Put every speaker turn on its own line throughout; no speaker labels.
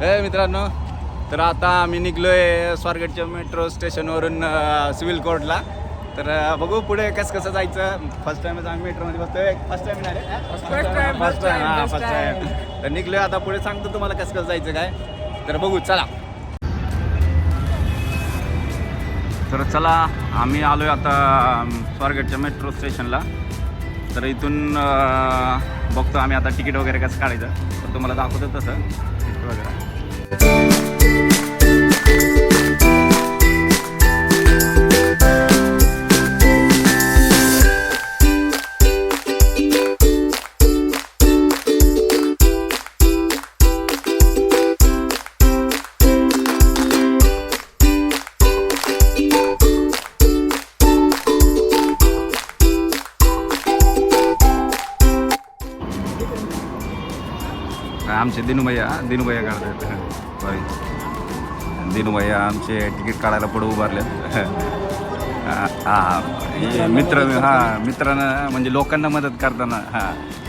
मित्रांनो, तर आता आम्ही निघलोय स्वारगेटच्या मेट्रो स्टेशनवरून सिव्हिल कोर्टला. तर बघू पुढे कसं जायचं. फर्स्ट टाइमच आम्ही मेट्रोमध्ये बसतोय. First time. तर निघलोय आता पुढे, सांगतो तुम्हाला कसं जायचं काय. तर बघू चला. तर चला, आम्ही आलोय आता स्वारगेटच्या मेट्रो स्टेशनला. तर इथून बघतो आम्ही आता तिकीट वगैरे कसं काढायचं. तर तुम्हाला दाखवतो तसं तिकीट वगैरे. आमचे दिनूभैया काढतात. सॉरी, दिनूभैया आमचे तिकीट काढायला पुढे उभारले. मित्रांना म्हणजे लोकांना मदत करताना.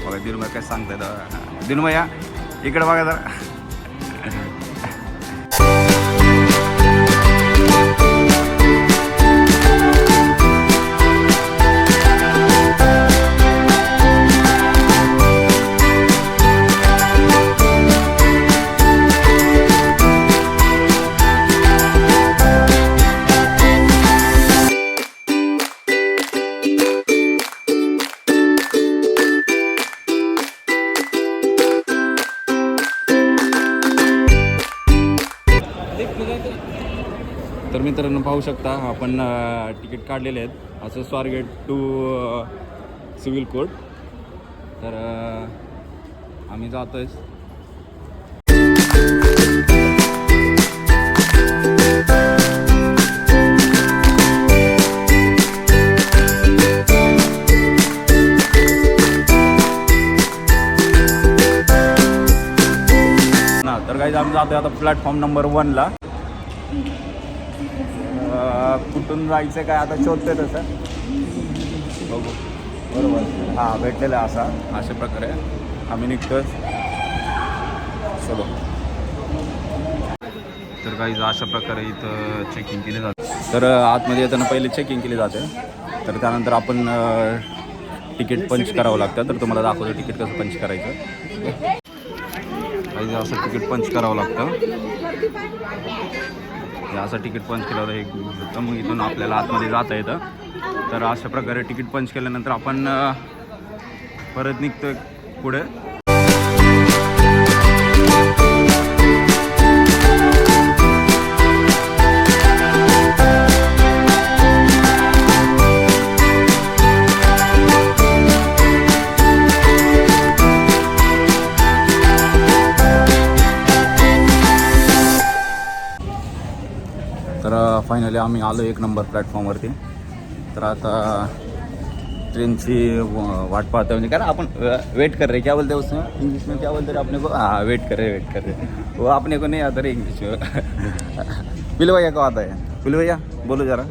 बघा दिनूभैया काय सांगतात. दिनूभैया इकडे बघा जरा. तर मित्रांनो पाहू शकता, आपण तिकीट काढलेले आहेत असं स्वारगेट टू सिव्हिल कोर्ट. तर आम्ही जातोय. तर काही आम्ही जातोय आता प्लॅटफॉर्म नंबर 1ला. कुठून जायचं काय आता शोधतोय तसं. बघू. बरोबर, हां भेटलेला अशा प्रकारे आम्ही निघतोय. चलो. तर काही अशा प्रकारे इथं चेकिंग केली जाते. तर आतमध्ये येताना पहिले चेकिंग केली जाते. तर त्यानंतर आपण तिकीट पंच करावं लागतं. तर तुम्हाला दाखवतो तिकीट कसं पंच करायचं. काही असं तिकीट पंच करावं लागतं. असं तिकीट पंच केल्यावर एक तर मग इथून आपल्याला आतमध्ये जाता येतं. तर अशा प्रकारे तिकीट पंच केल्यानंतर आपण परत निघतो पुढे. तर फायनली आम्ही आलो 1 नंबर प्लॅटफॉर्मवरती. तर आता ट्रेनची वाट पाहतो. म्हणजे कारण आपण वेट कर रहे, क्या बोलते उसमें इंग्लिश में क्या बोलते रहे अपने को. हाँ वेट कर रहे वो अपने को नहीं आता रहे इंग्लिश में. पिलू भैया को आता है. पिलू भैया बोलो जरा.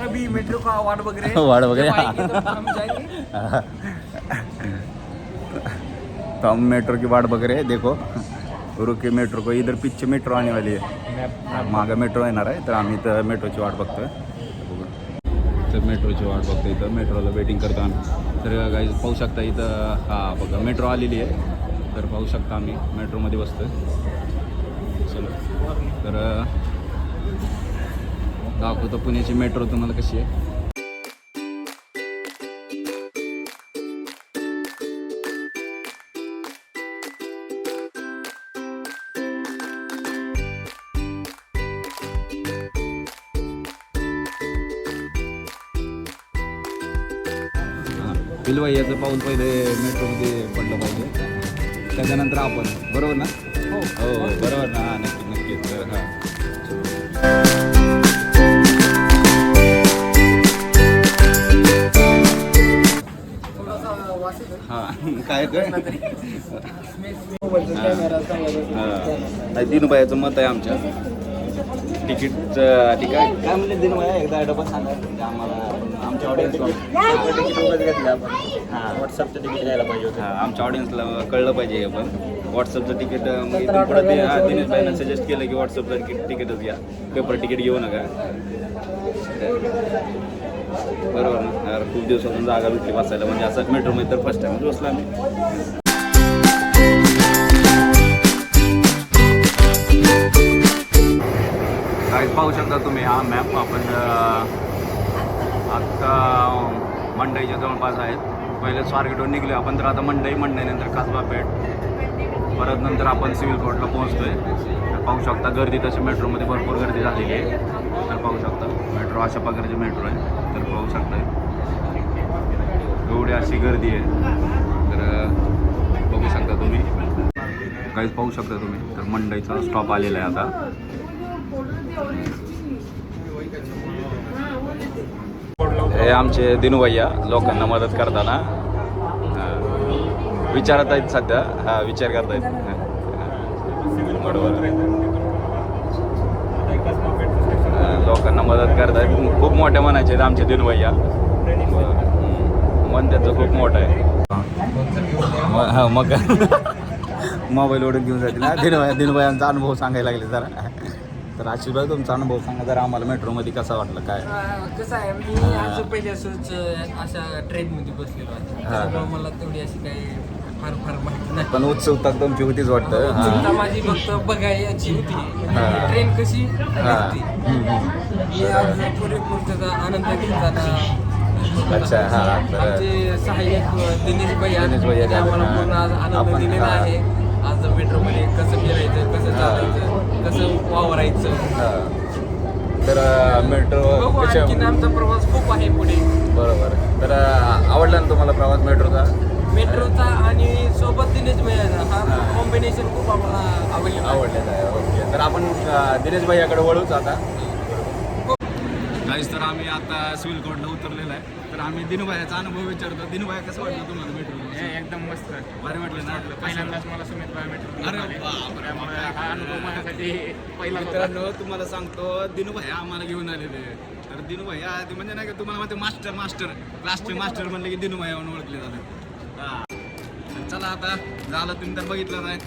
अभी मेट्रो का वार्ड वगैरह
तो हम मेट्रो की वाट वगैरह है. देखो रुके मेट्रो को. इधर पीछे मेट्रो आने वाली है. मागं मेट्रो येणार आहे. तर आम्ही तर मेट्रोची वाट बघतोय. तर मेट्रोची वाट बघतोय. इथं मेट्रोला वेटिंग करतो आम्ही. तर गाईज पाहू शकता इथं बघा मेट्रो आलेली आहे. तर पाहू शकता आम्ही मेट्रोमध्ये बसतोय. चलो. तर दाखवतो पुण्याची मेट्रो तुम्हाला कशी आहे. पिलवाईयाचं पाऊल पहिले मेट्रोमध्ये पडलं पाहिजे. त्याच्यानंतर आपण. बरोबर ना. हो बरोबर ना. नक्कीच. हां काय दिनूबाईचं मत आहे आमच्या. तिकीट ठीक आहे काय म्हणले दिनूबाई एकदा डबल सांगा आम्हाला. आमच्या ऑडियन्स तिकीट घेतलं आपण. हां व्हॉट्सअपचं तिकीट घ्यायला पाहिजे होतं. आमच्या ऑडियन्सला कळलं पाहिजे हे पण. व्हॉट्सअपचं तिकीट मग इथून पुढे दिनेश भाईनं सजेस्ट केलं की व्हॉट्सअपचं तिकीटच घ्या, पेपर तिकीट घेऊ नका. बरोबर ना यार, खूप दिवसातून जागा भेटली बसायला, म्हणजे असं मेट्रोमध्ये तर फर्स्ट टाइम बसलो आम्ही. काय पाहू शकता तुम्ही हा मॅप. आपण आत्ता मंडईच्या जवळपास आहेत. पहिले स्वारगेटवर निघलो आपण, तर आता मंडईनंतर कसबा पेठ, परत नंतर आपण सिव्हिल कोर्टला पोहोचतोय. तर पाहू शकता गर्दी तशी मेट्रोमध्ये भरपूर गर्दी झालेली आहे. तर पाहू शकता मेट्रो अशा प्रकारची मेट्रो आहे. तर पाहू शकता एवढी अशी गर्दी आहे. तर बघू शकता तुम्ही, काहीच पाहू शकता तुम्ही. तर मंडईचा स्टॉप आलेला आहे आता. हे आमचे दिनू भैया लोकांना मदत करताना विचारत आहेत सध्या. हा विचार करतायत. बरोबर, लोकांना मदत करतायत. खूप मोठ्या मनाचे आहेत आमचे दिनू भैया. मन त्यांचं खूप मोठं आहे. हा मग मोबाईल ओढून घेऊन जातील ना दिनू भैयांचा अनुभव सांगायला लागले जरा. तर आशिष भाई तुमचा अनुभव सांगा जरा आम्हाला मेट्रोमध्ये कसा वाटलं काय.
कसं आहे, मी आज पहिले असंच अशा ट्रेनमध्ये बसलेलो आहे, त्यामुळे मला तेवढी अशी काही फार माहिती नाही.
पण उत्सुकता तुमची होतीच वाटतं.
उत्सुकता माझी फक्त बघायची होती ट्रेन कशी निघते. मी आज पुरेपूर त्याचा आनंद घेताना.
अच्छा, हां.
आमचे सहाय्यक दिनेश भैया आम्हाला पूर्ण आज आनंद दिलेला आहे. आज मेट्रोमध्ये कसं फिरायचं, कसं चालायचं, कसं वावरायचं.
तर मेट्रो
आणखीन आमचा प्रवास खूप आहे पुढे.
बरोबर. तर आवडला ना तुम्हाला प्रवास
मेट्रोचा आणि सोबत दिनेश भैया हा कॉम्बिनेशन खूप आम्हाला
आवडलेला आहे. ओके, तर आपण दिनेश भैयाकडे वळूच आता. काहीच तर आम्ही आता सिव्हिल कोर्टला उतरलेला आहे. तर आम्ही दिनू भैयाचा अनुभव विचारतो. दिनू भैया कसं वाटलं तुम्हाला मेट्रो?
एकदम मस्त
भारी वाटलं ना?
पहिल्यांदाच मला सुमित भाई मेट्रो.
अरे बापरे,
हा अनुभव माझ्यासाठी पहिला.
मित्रांनो तुम्हाला सांगतो, दिनू भैया आम्हाला घेऊन आलेले. तर दिनू भैया ते म्हणजे नाही का तुम्हाला माहिती मास्टर क्लासचे मास्टर म्हणले की दिनू भैया म्हणून ओळखले जाते. चला आता झालं, तुम्ही तर बघितलं नाही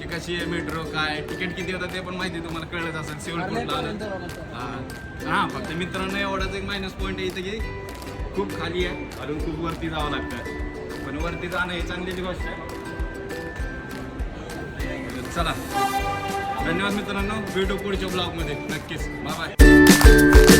की कशी आहे मेट्रो, काय तिकीट किती होतं ते पण माहिती तुम्हाला कळत असेल. सिव्हिल कोर्टला आलं. हां फक्त मित्रांनो एवढाच एक मायनस पॉईंट आहे इथं की खूप खाली आहे, अजून खूप वरती जावं लागतं. पण वरती जाणं ही चांगलीच गोष्ट आहे. चला धन्यवाद मित्रांनो, भेटू पुढच्या ब्लॉगमध्ये नक्कीच. Bye bye.